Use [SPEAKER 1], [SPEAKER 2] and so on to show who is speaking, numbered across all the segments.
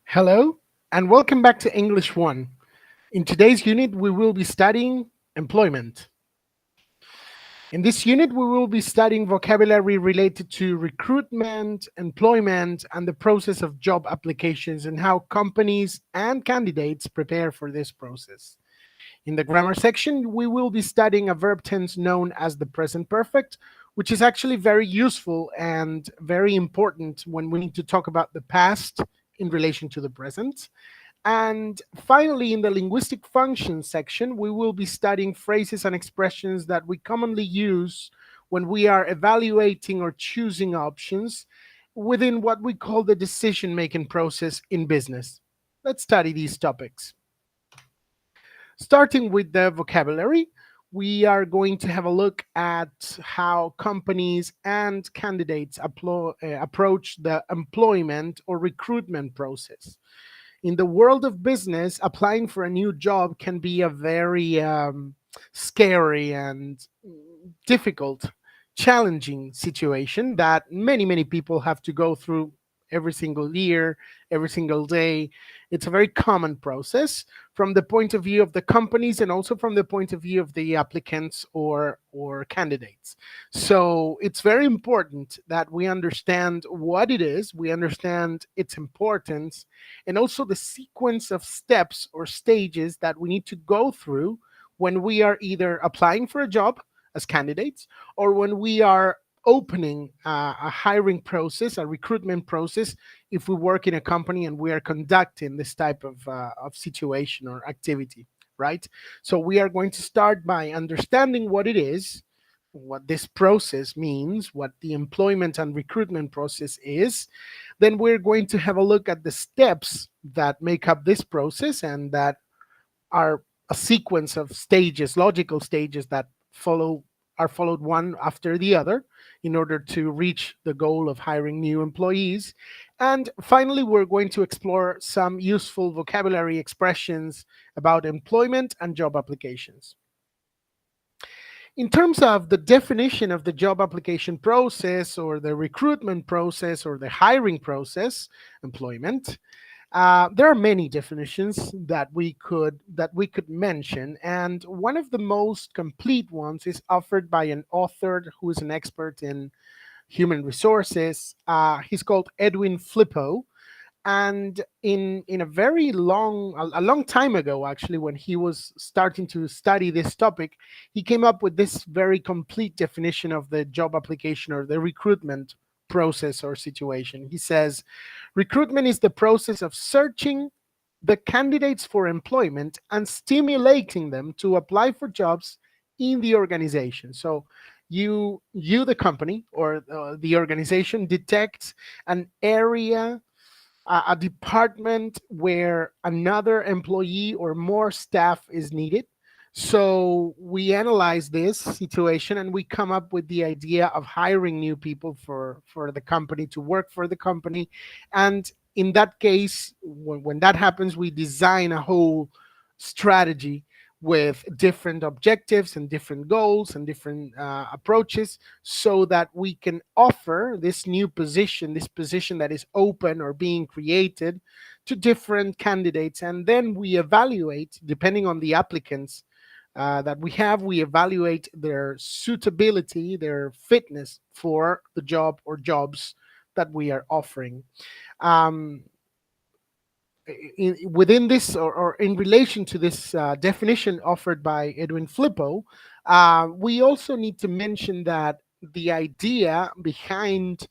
[SPEAKER 1] Hello, and welcome back to English 1. In today's unit, we will be studying employment. In this unit, we will be studying vocabulary related to recruitment, employment, and the process of job applications and how companies and candidates prepare for this process. In the grammar section, we will be studying a verb tense known as the present perfect, which is actually very useful and very important when we need to talk about the past in relation to the present. And finally, in the linguistic functions section, we will be studying phrases and expressions that we commonly use when we are evaluating or choosing options within what we call the decision making process in business. Let's study these topics. Starting with the vocabulary, we are going to have a look at how companies and candidates approach the employment or recruitment process. In the world of business, applying for a new job can be a very scary and difficult, challenging situation that many people have to go through every single year, every single day. It's a very common process from the point of view of the companies and also from the point of view of the applicants or candidates. So it's very important that we understand what it is, we understand its importance, and also the sequence of steps or stages that we need to go through when we are either applying for a job as candidates or when we are opening a hiring process, a recruitment process, if we work in a company and we are conducting this type of situation or activity, right? So we are going to start by understanding what it is, what this process means, what the employment and recruitment process is. Then we're going to have a look at the steps that make up this process and that are a sequence of stages, logical stages that follow are followed one after the other in order to reach the goal of hiring new employees. And finally, we're going to explore some useful vocabulary expressions about employment and job applications. In terms of the definition of the job application process or the recruitment process or the hiring process, employment, there are many definitions that we could mention, and one of the most complete ones is offered by an author who is an expert in human resources. He's called Edwin Flippo, and in a long time ago, actually, when he was starting to study this topic, he came up with this very complete definition of the job application or the recruitment process or situation. He says recruitment is the process of searching the candidates for employment and stimulating them to apply for jobs in the organization. So you the company or the organization detects an area, a department where another employee or more staff is needed. So we analyze this situation and we come up with the idea of hiring new people for the company to work for the company. And in that case, when that happens, we design a whole strategy with different objectives and different goals and different approaches so that we can offer this new position, this position that is open or being created to different candidates. And then we evaluate, depending on the applicants that we have, we evaluate their suitability, their fitness for the job or jobs that we are offering. Um, Within this or in relation to this definition offered by Edwin Flippo, we also need to mention that the idea behind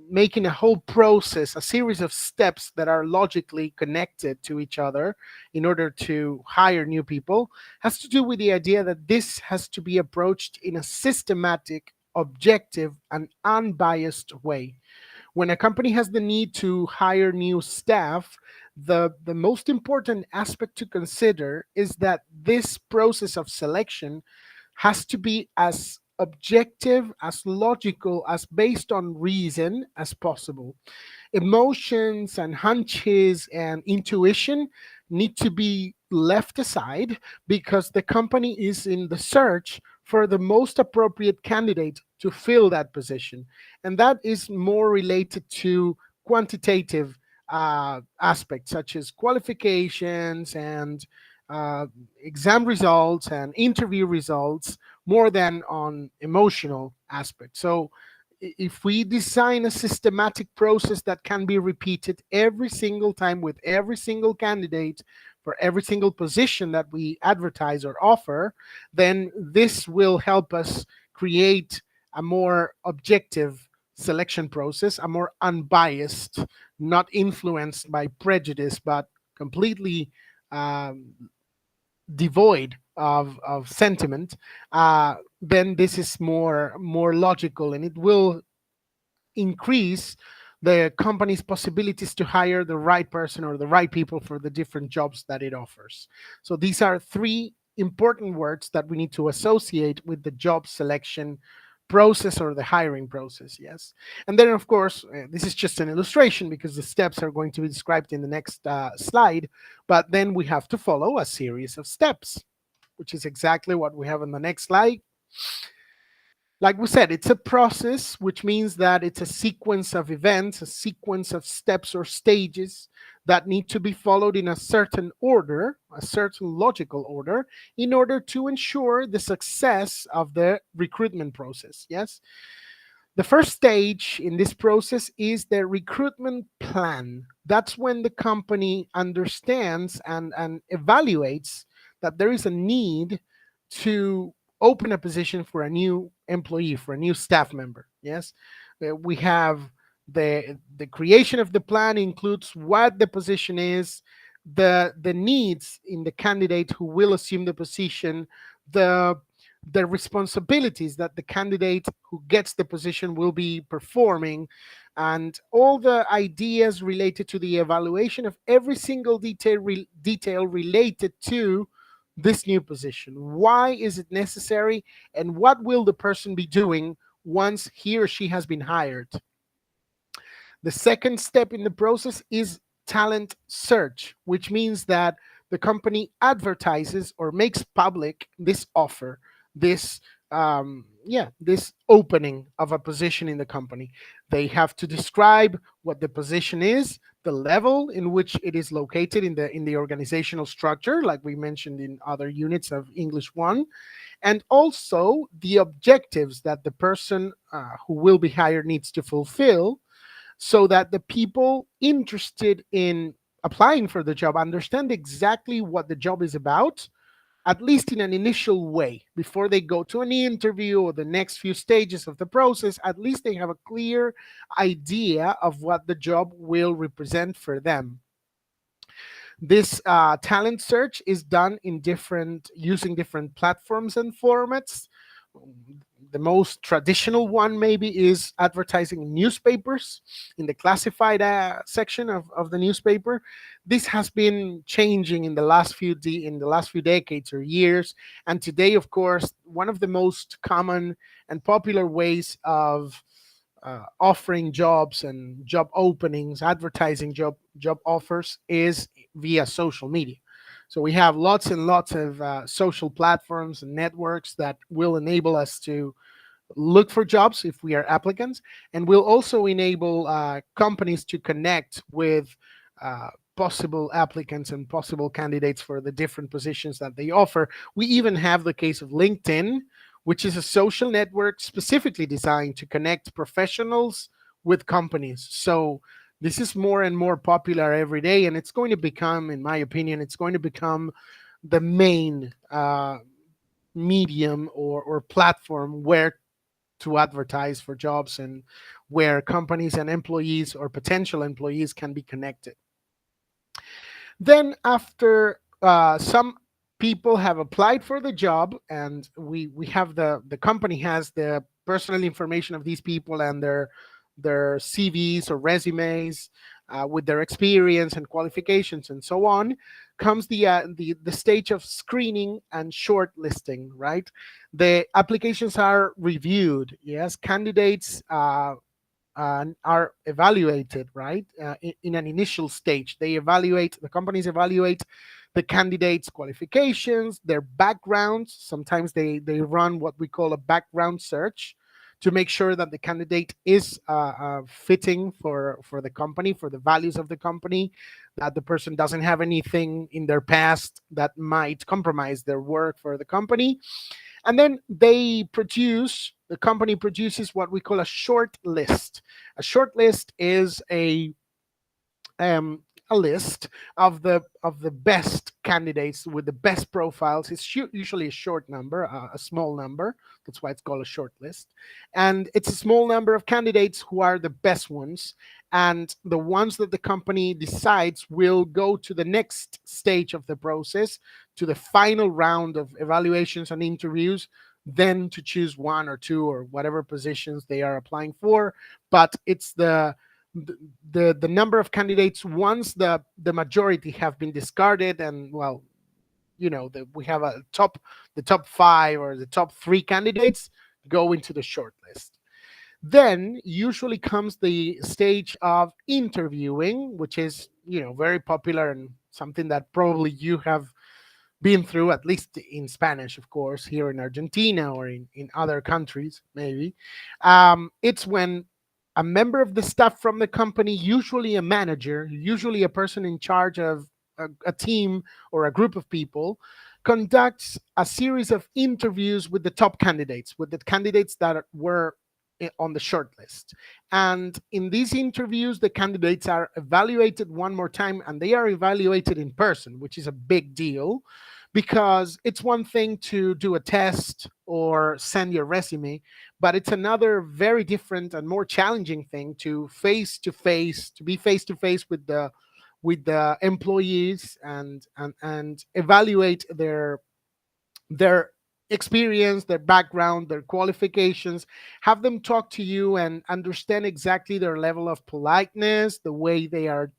[SPEAKER 1] making a whole process, a series of steps that are logically connected to each other in order to hire new people, has to do with the idea that this has to be approached in a systematic, objective, and unbiased way. When a company has the need to hire new staff, the most important aspect to consider is that this process of selection has to be as objective, as logical, as based on reason as possible. Emotions and hunches and intuition need to be left aside because the company is in the search for the most appropriate candidate to fill that position. And that is more related to quantitative aspects such as qualifications and uh, exam results and interview results more than on emotional aspects. So if we design a systematic process that can be repeated every single time with every single candidate for every single position that we advertise or offer, then this will help us create a more objective selection process, a more unbiased, not influenced by prejudice, but completely um, devoid of sentiment. Then this is more logical, and it will increase the company's possibilities to hire the right person or the right people for the different jobs that it offers. So these are three important words that we need to associate with the job selection process or the hiring process. Yes. And then, of course, this is just an illustration because the steps are going to be described in the next slide. But then we have to follow a series of steps, which is exactly what we have on the next slide. Like we said, it's a process, which means that it's a sequence of events, a sequence of steps or stages that need to be followed in a certain order, a certain logical order, in order to ensure the success of the recruitment process. Yes. The first stage in this process is the recruitment plan. That's when the company understands and evaluates that there is a need to open a position for a new employee, for a new staff member. Yes. We have the creation of the plan includes what the position is, the needs in the candidate who will assume the position, the the responsibilities that the candidate who gets the position will be performing, and all the ideas related to the evaluation of every single detail related to this new position. Why is it necessary, and what will the person be doing once he or she has been hired? The second step in the process is talent search, which means that the company advertises or makes public this offer, this this opening of a position in the company. They have to describe what the position is, the level in which it is located in the organizational structure, like we mentioned in other units of English 1, and also the objectives that the person who will be hired needs to fulfill, so that the people interested in applying for the job understand exactly what the job is about, at least in an initial way, before they go to an interview or the next few stages of the process. At least they have a clear idea of what the job will represent for them. This talent search is done in different using different platforms and formats. The most traditional one maybe is advertising in newspapers, in the classified section of the newspaper. This has been changing in the last few decades or years, and today, of course, one of the most common and popular ways of offering jobs and job openings, advertising job offers, is via social media. So we have lots and lots of social platforms and networks that will enable us to look for jobs if we are applicants, and will also enable companies to connect with possible applicants and possible candidates for the different positions that they offer. We even have the case of LinkedIn, which is a social network specifically designed to connect professionals with companies. So this is more and more popular every day, and it's going to become, in my opinion, it's going to become the main medium or platform where to advertise for jobs, and where companies and employees or potential employees can be connected. Then, after some people have applied for the job, and we have the company has the personal information of these people and their CVs or resumes with their experience and qualifications and so on, comes the stage of screening and shortlisting. Right, the applications are reviewed. Yes, candidates are evaluated, right, in an initial stage. The companies evaluate the candidates' qualifications, their backgrounds. Sometimes they run what we call a background search to make sure that the candidate is fitting for the company, for the values of the company, that the person doesn't have anything in their past that might compromise their work for the company. And then the company produces what we call a short list. A short list is um, a list of the best candidates with the best profiles. It's usually a short number, a small number. That's why it's called a short list. And it's a small number of candidates who are the best ones. And the ones that the company decides will go to the next stage of the process, to the final round of evaluations and interviews, then to choose one or two or whatever positions they are applying for. But it's the number of candidates once the majority have been discarded, and well, we have the top five or the top three candidates go into the short list. Then usually comes the stage of interviewing, which is very popular and something that probably you have been through, at least in Spanish, of course, here in Argentina or in other countries, maybe. It's when a member of the staff from the company, usually a manager, usually a person in charge of a team or a group of people, conducts a series of interviews with the top candidates, with the candidates that were on the short list. And in these interviews, the candidates are evaluated one more time, and they are evaluated in person, which is a big deal because it's one thing to do a test or send your resume, but it's another very different and more challenging thing to be face to face with the employees and evaluate their experience, their background, their qualifications, have them talk to you and understand exactly their level of politeness, the way they are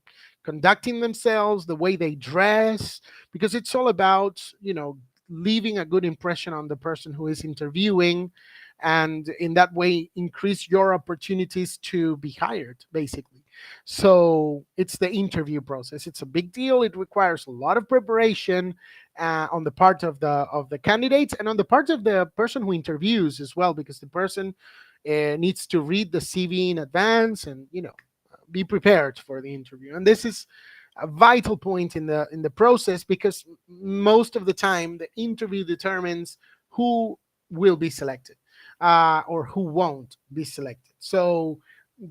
[SPEAKER 1] conducting themselves, the way they dress, because it's all about, leaving a good impression on the person who is interviewing, and in that way increase your opportunities to be hired, basically. So it's the interview process. It's a big deal. It requires a lot of preparation on the part of the candidates and on the part of the person who interviews as well, because the person needs to read the CV in advance and be prepared for the interview. And this is a vital point in the process, because most of the time the interview determines who will be selected or who won't be selected. So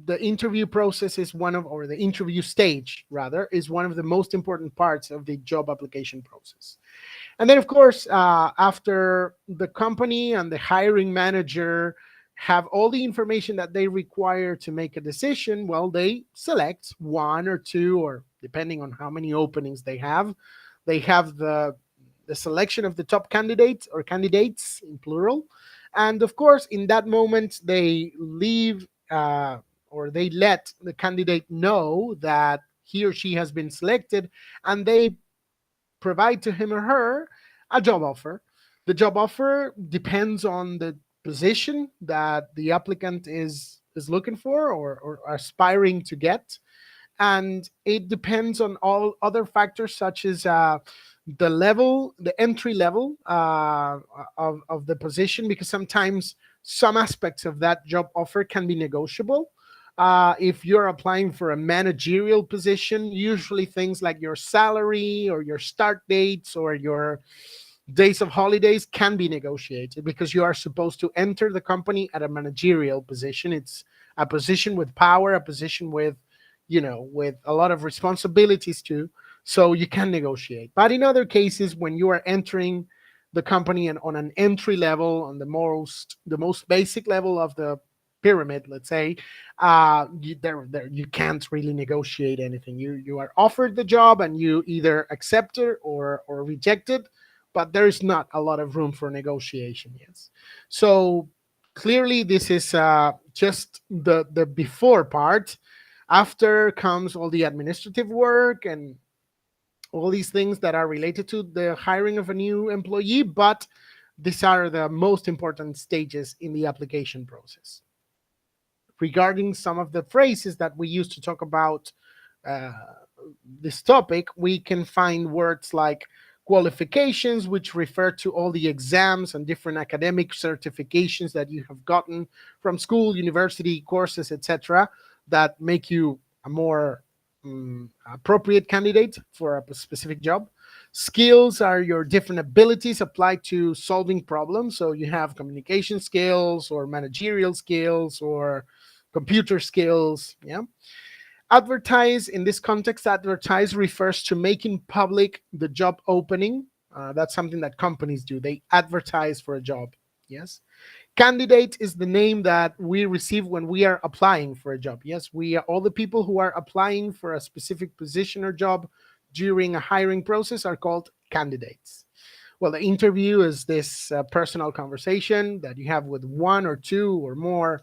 [SPEAKER 1] the interview process is or the interview stage rather, is one of the most important parts of the job application process. And then, of course, after the company and the hiring manager have all the information that they require to make a decision, well, they select one or two, or depending on how many openings they have the selection of the top candidates, or candidates in plural. And of course, in that moment, they leave or they let the candidate know that he or she has been selected, and they provide to him or her a job offer. The job offer depends on the position that the applicant is looking for or aspiring to get, and it depends on all other factors such as the entry level of the position, because sometimes some aspects of that job offer can be negotiable. If you're applying for a managerial position, usually things like your salary or your start dates or your days of holidays can be negotiated, because you are supposed to enter the company at a managerial position. It's a position with power, a position with with a lot of responsibilities too, so you can negotiate. But in other cases, when you are entering the company and on an entry level, on the most basic level of the pyramid, let's say, you can't really negotiate anything. You are offered the job and you either accept it or reject it, but there is not a lot of room for negotiation. Yes, so clearly this is just the before part. After comes all the administrative work and all these things that are related to the hiring of a new employee, but these are the most important stages in the application process. Regarding some of the phrases that we use to talk about uh, this topic, we can find words like Qualifications, which refer to all the exams and different academic certifications that you have gotten from school, university, courses, etc., that make you a more appropriate candidate for a specific job. Skills are your different abilities applied to solving problems. So you have communication skills or managerial skills or computer skills. Yeah. Advertise, in this context, advertise refers to making public the job opening. That's something that companies do. They advertise for a job. Yes. Candidate is the name that we receive when we are applying for a job. Yes, we are all the people who are applying for a specific position or job during a hiring process are called candidates. Well, the interview is this personal conversation that you have with one or two or more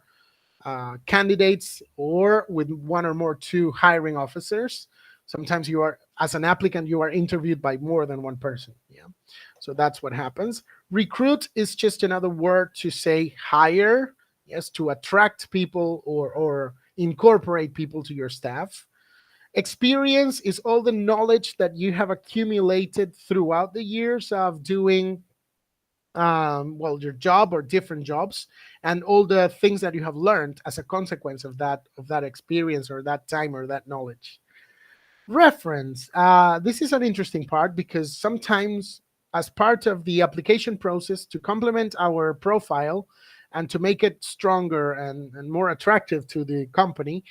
[SPEAKER 1] candidates or with one or more two hiring officers. Sometimes you are, as an applicant, you are interviewed by more than one person. Yeah. So that's what happens. Recruit is just another word to say hire, yes, to attract people or incorporate people to your staff. Experience is all the knowledge that you have accumulated throughout the years of doing well, your job or different jobs, and all the things that you have learned as a consequence of that experience or that time or that knowledge. Reference. This is an interesting part because sometimes, as part of the application process, to complement our profile and to make it stronger and more attractive to the company,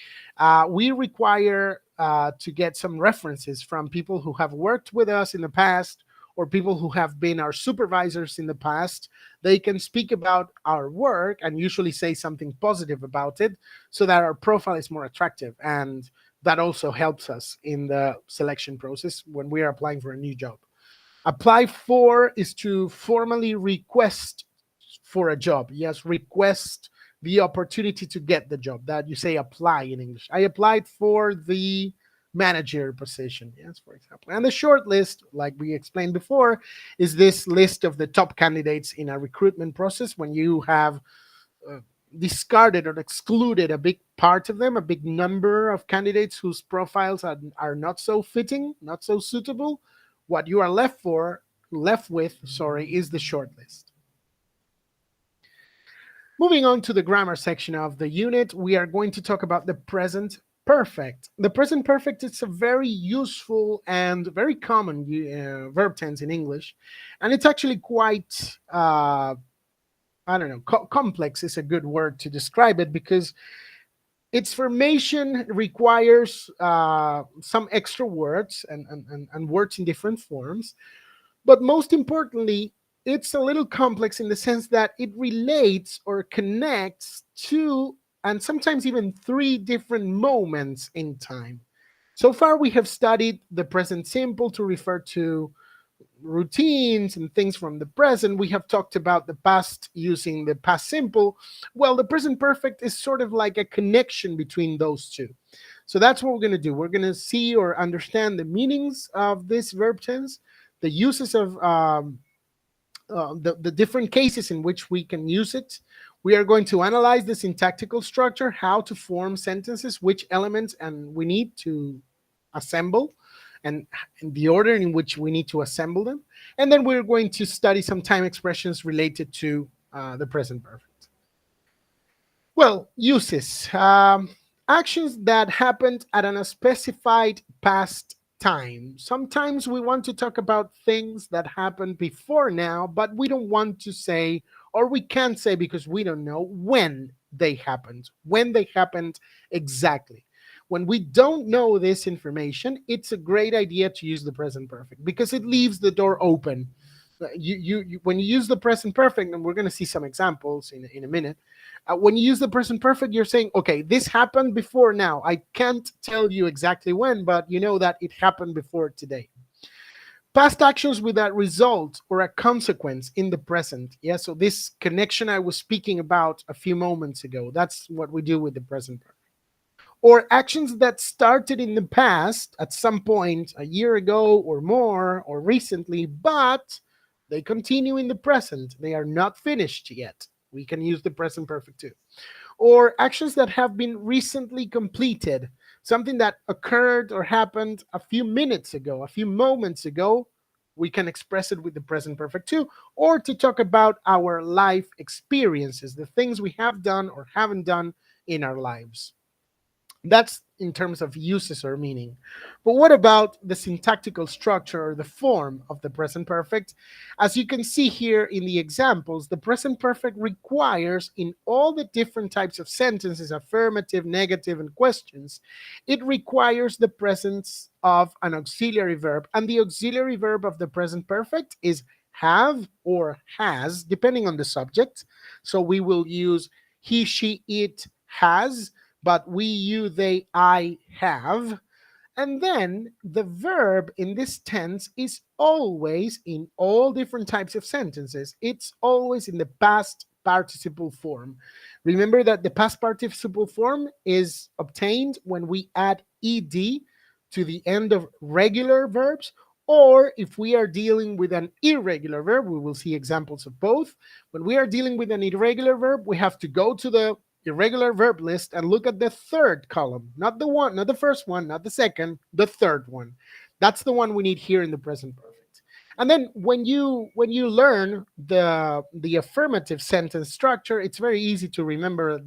[SPEAKER 1] we require to get some references from people who have worked with us in the past or people who have been our supervisors in the past. They can speak about our work and usually say something positive about it so that our profile is more attractive. And that also helps us in the selection process when we are applying for a new job. Apply for is to formally request for a job. Yes, request the opportunity to get the job. That you say apply in English. I applied for the manager position. Yes, for example. And the short list, like we explained before, is this list of the top candidates in a recruitment process when you have uh, discarded or excluded a big part of them, a big number of candidates whose profiles are not so fitting, not so suitable. What you are left with, sorry, is the short list. Moving on to the grammar section of the unit, we are going to talk about the present perfect. The present perfect is a very useful and very common verb tense in English, and it's actually quite I don't know, complex is a good word to describe it because its formation requires some extra words and words in different forms. But most importantly, it's a little complex in the sense that it relates or connects to, and sometimes even three different moments in time. So far, we have studied the present simple to refer to routines and things from the present. We have talked about the past using the past simple. Well, the present perfect is sort of like a connection between those two. So that's what we're going to do. We're going to see or understand the meanings of this verb tense, the uses of the different cases in which we can use it. We are going to analyze the syntactical structure, how to form sentences, which elements and we need to assemble, and the order in which we need to assemble them. And then we're going to study some time expressions related to the present perfect. Well, uses. Actions that happened at an specified past time. Sometimes we want to talk about things that happened before now, but we don't want to say, or we can't say because we don't know when they happened exactly. When we don't know this information, it's a great idea to use the present perfect because it leaves the door open. When you use the present perfect, and we're going to see some examples in a minute, when you use the present perfect, you're saying, okay, this happened before now. I can't tell you exactly when, but you know that it happened before today. Past actions with a result or a consequence in the present. Yeah, so this connection I was speaking about a few moments ago, that's what we do with the present perfect. Or actions that started in the past at some point a year ago or more or recently, but they continue in the present. They are not finished yet. We can use the present perfect too. Or actions that have been recently completed, something that occurred or happened a few minutes ago, a few moments ago, We can express it with the present perfect too, or to talk about our life experiences, the things we have done or haven't done in our lives. That's in terms of uses or meaning. But what about the syntactical structure or the form of the present perfect? As you can see here in the examples, the present perfect requires in all the different types of sentences, affirmative, negative, and questions, it requires the presence of an auxiliary verb. And the auxiliary verb of the present perfect is have or has, depending on the subject. So we will use he, she, it, has, but we, you, they, I have. And then the verb in this tense is always in all different types of sentences. It's always in the past participle form. Remember that the past participle form is obtained when we add ed to the end of regular verbs, or if we are dealing with an irregular verb, we will see examples of both. When we are dealing with an irregular verb, we have to go to the irregular verb list and look at the third column, not the one, not the first one, not the second, the third one. That's the one we need here in the present perfect. And then when you learn the affirmative sentence structure, it's very easy to remember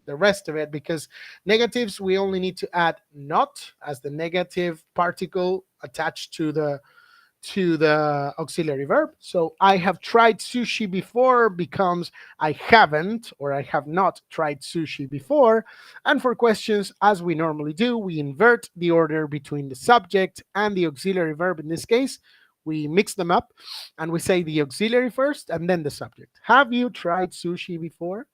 [SPEAKER 1] the rest of it, because negatives we only need to add not as the negative particle attached to the auxiliary verb. So I have tried sushi before becomes I haven't or I have not tried sushi before. And for questions, as we normally do, we invert the order between the subject and the auxiliary verb. In this case, we mix them up and we say the auxiliary first and then the subject. Have you tried sushi before?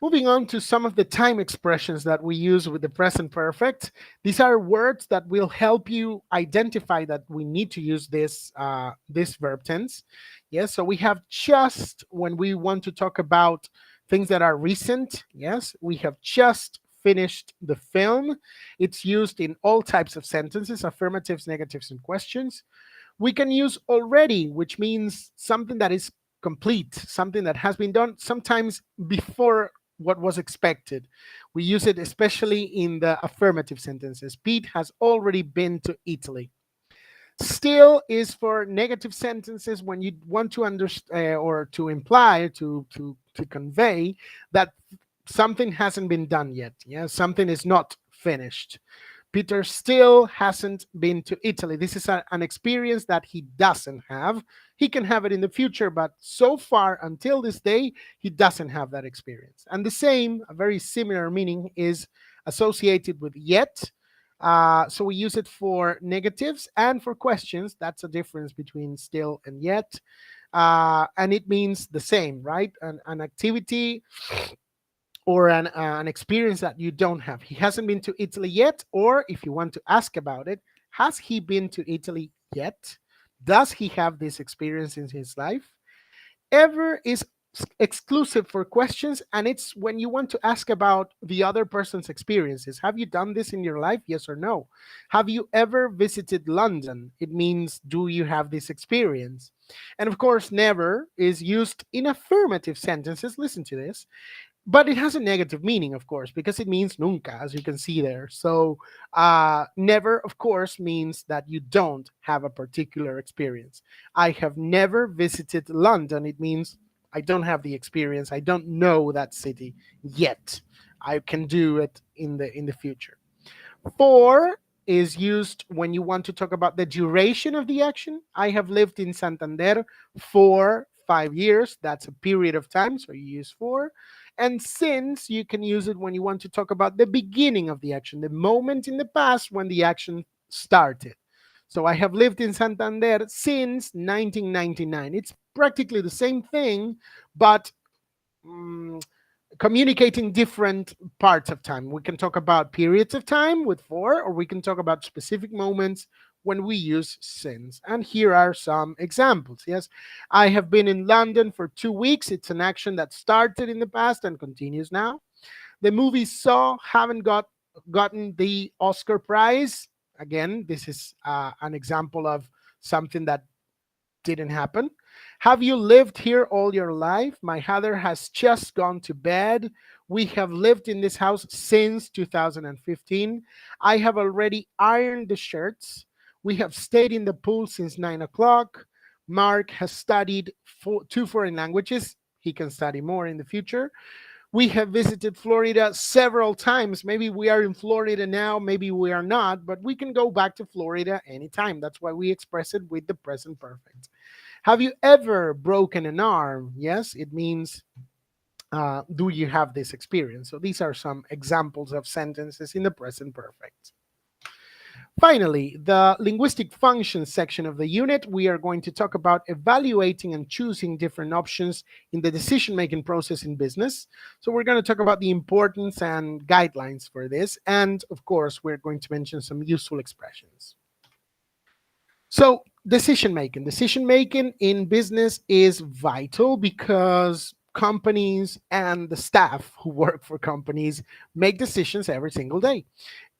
[SPEAKER 1] Moving on to some of the time expressions that we use with the present perfect. These are words that will help you identify that we need to use this verb tense. Yes, so we have just when we want to talk about things that are recent. Yes, we have just finished the film. It's used in all types of sentences, affirmatives, negatives, and questions. We can use already, which means something that is complete, something that has been done sometimes before what was expected. We use it especially in the affirmative sentences. Pete has already been to Italy. Still is for negative sentences when you want to understand or to imply to convey that something hasn't been done yet. Yeah, something is not finished. Peter still hasn't been to Italy. This is an experience that he doesn't have. He can have it in the future, but so far until this day, he doesn't have that experience. And the same, a very similar meaning is associated with yet. So we use it for negatives and for questions. That's a difference between still and yet. And it means the same, right? An activity or an experience that you don't have. He hasn't been to Italy yet, or if you want to ask about it, has he been to Italy yet? Does he have this experience in his life? Ever is exclusive for questions, and it's when you want to ask about the other person's experiences. Have you done this in your life? Yes or no? Have you ever visited London? It means, do you have this experience? And of course, never is used in affirmative sentences. Listen to this, but it has a negative meaning, of course, because it means nunca, as you can see there. So never, of course, means that you don't have a particular experience. I have never visited London. It means I don't have the experience. I don't know that city yet. I can do it in the future. For is used when you want to talk about the duration of the action. I have lived in Santander for 5 years. That's a period of time, so you use for. And since, you can use it when you want to talk about the beginning of the action, the moment in the past when the action started. So I have lived in Santander since 1999. It's practically the same thing, but mm, communicating different parts of time. We can talk about periods of time with for, or we can talk about specific moments when we use since. And here are some examples. Yes, I have been in London for 2 weeks. It's an action that started in the past and continues now. The movie Saw haven't gotten the Oscar prize. Again, this is an example of something that didn't happen. Have you lived here all your life? My father has just gone to bed. We have lived in this house since 2015. I have already ironed the shirts. We have stayed in the pool since 9 o'clock. Mark has studied two foreign languages. He can study more in the future. We have visited Florida several times. Maybe we are in Florida now, maybe we are not, but we can go back to Florida anytime. That's why we express it with the present perfect. Have you ever broken an arm? Yes, it means do you have this experience? So these are some examples of sentences in the present perfect. Finally, the linguistic functions section of the unit, we are going to talk about evaluating and choosing different options in the decision-making process in business. So we're going to talk about the importance and guidelines for this. And of course, we're going to mention some useful expressions. So decision making in business is vital because companies and the staff who work for companies make decisions every single day.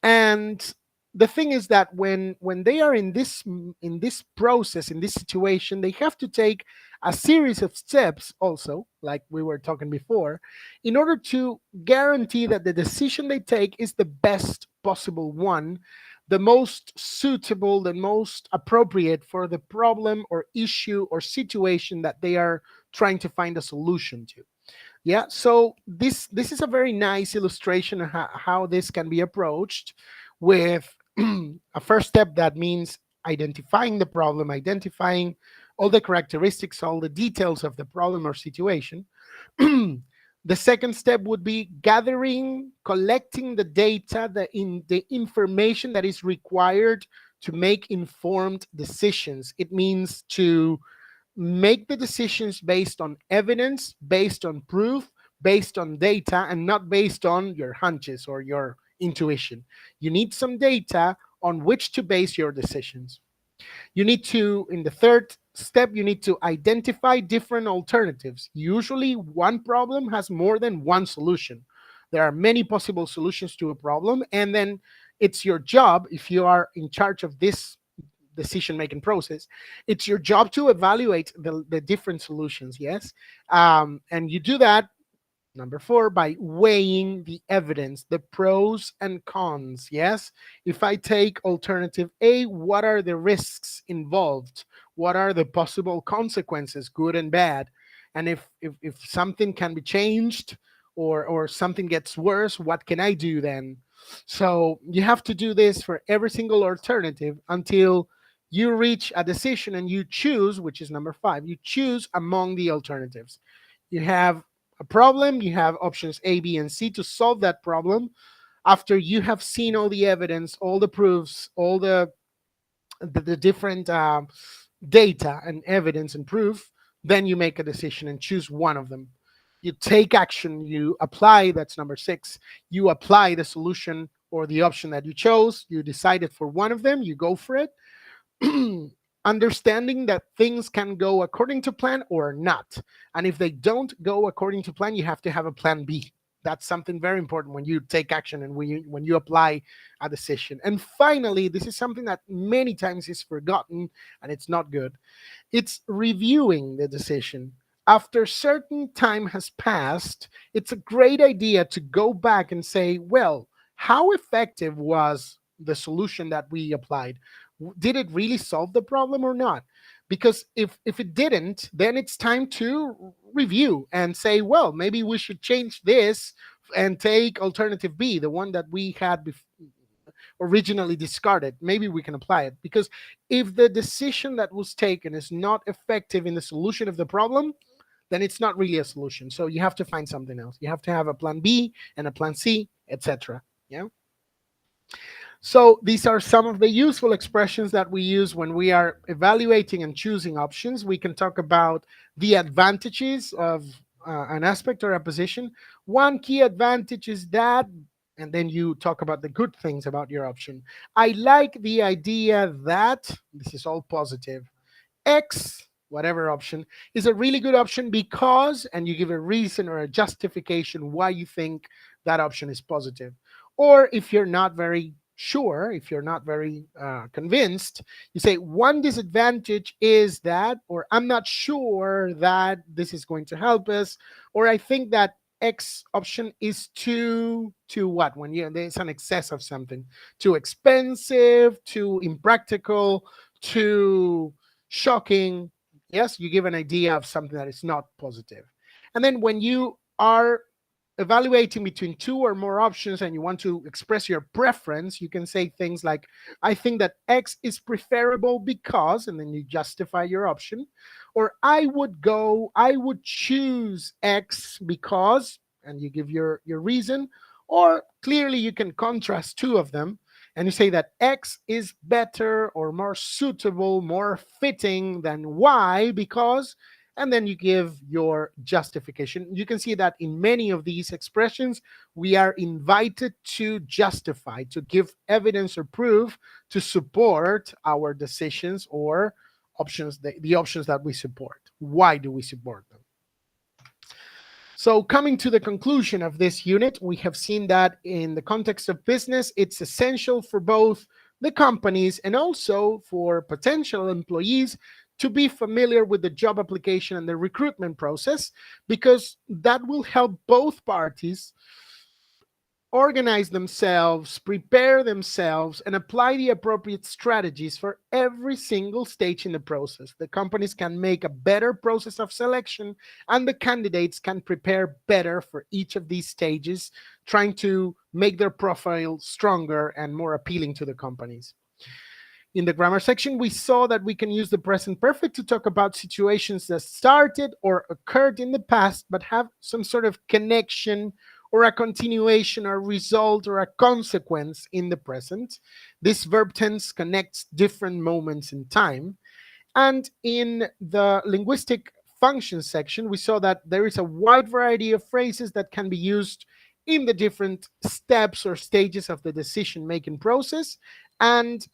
[SPEAKER 1] And the thing is that when they are in this process, in this situation, they have to take a series of steps also, like we were talking before, in order to guarantee that the decision they take is the best possible one, the most suitable, the most appropriate for the problem or issue or situation that they are trying to find a solution to. Yeah, so this is a very nice illustration of how this can be approached with a first step that means identifying the problem, identifying all the characteristics, all the details of the problem or situation. The second step would be gathering, collecting the data, the information that is required to make informed decisions. It means to make the decisions based on evidence, based on proof, based on data, and not based on your hunches or your intuition. You need some data on which to base your decisions. You need to, in the third step, you need to identify different alternatives. Usually, one problem has more than one solution. There are many possible solutions to a problem, and then it's your job, if you are in charge of this decision making process, it's your job to evaluate the different solutions. Yes. And you do that, number four, by weighing the evidence, the pros and cons. Yes. If I take alternative A, what are the risks involved? What are the possible consequences, good and bad? And if something can be changed, or something gets worse, what can I do then? So you have to do this for every single alternative until you reach a decision and you choose, which is number five, you choose among the alternatives. You have a problem, you have options A, B, and C to solve that problem. After you have seen all the evidence, all the proofs, all the different data and evidence and proof, then you make a decision and choose one of them. You take action, you apply, that's number six. You apply the solution or the option that you chose. You decided for one of them, you go for it. Understanding that things can go according to plan or not. And if they don't go according to plan, you have to have a plan B. That's something very important when you take action and when you apply a decision. And finally, this is something that many times is forgotten and it's not good. It's reviewing the decision. After certain time has passed, it's a great idea to go back and say, well, how effective was the solution that we applied? Did it really solve the problem or not? Because if it didn't, then it's time to review and say, well, maybe we should change this and take alternative B, the one that we had originally discarded. Maybe we can apply it. Because if the decision that was taken is not effective in the solution of the problem, then it's not really a solution. So you have to find something else. You have to have a plan B and a plan C, etc. Yeah. So these are some of the useful expressions that we use when we are evaluating and choosing options. We can talk about the advantages of an aspect or a position. One key advantage is that, and then you talk about the good things about your option. I like the idea that, this is all positive. X, whatever option, is a really good option because, and you give a reason or a justification why you think that option is positive. Or if you're not very sure, if you're not very convinced, you say, one disadvantage is that, or I'm not sure that this is going to help us, or I think that X option is too what, when there's an excess of something, too expensive, too impractical, too shocking. Yes, you give an idea of something that is not positive. And then when you are evaluating between two or more options and you want to express your preference, you can say things like, I think that X is preferable because, and then you justify your option. Or I would choose X because, and you give your reason. Or clearly you can contrast two of them and you say that X is better or more suitable, more fitting than Y because, and then you give your justification. You can see that in many of these expressions, we are invited to justify, to give evidence or proof to support our decisions or options, the options that we support. Why do we support them? So, coming to the conclusion of this unit, we have seen that in the context of business, it's essential for both the companies and also for potential employees to be familiar with the job application and the recruitment process, because that will help both parties organize themselves, prepare themselves, and apply the appropriate strategies for every single stage in the process. The companies can make a better process of selection, and the candidates can prepare better for each of these stages, trying to make their profile stronger and more appealing to the companies. In the grammar section, we saw that we can use the present perfect to talk about situations that started or occurred in the past, but have some sort of connection or a continuation or result or a consequence in the present. This verb tense connects different moments in time. And in the linguistic function section, we saw that there is a wide variety of phrases that can be used in the different steps or stages of the decision making process. And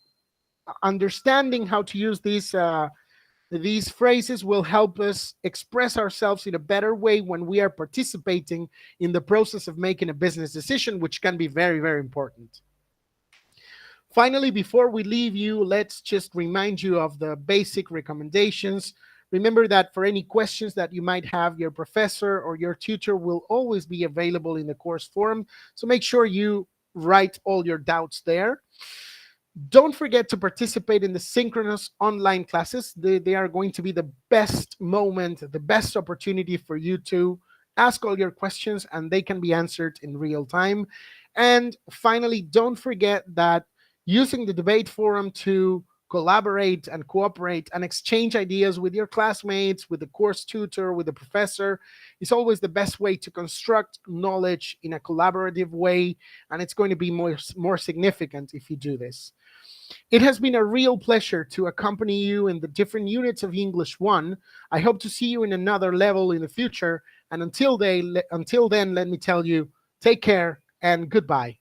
[SPEAKER 1] understanding how to use these phrases will help us express ourselves in a better way when we are participating in the process of making a business decision, which can be very, very important. Finally, before we leave you, let's just remind you of the basic recommendations. Remember that for any questions that you might have, your professor or your tutor will always be available in the course forum. So make sure you write all your doubts there. Don't forget to participate in the synchronous online classes. They are going to be the best moment, the best opportunity for you to ask all your questions, and they can be answered in real time. And finally, don't forget that using the debate forum to collaborate and cooperate and exchange ideas with your classmates, with the course tutor, with the professor, is always the best way to construct knowledge in a collaborative way. And it's going to be more significant if you do this. It has been a real pleasure to accompany you in the different units of English 1. I hope to see you in another level in the future. And until then, let me tell you, take care and goodbye.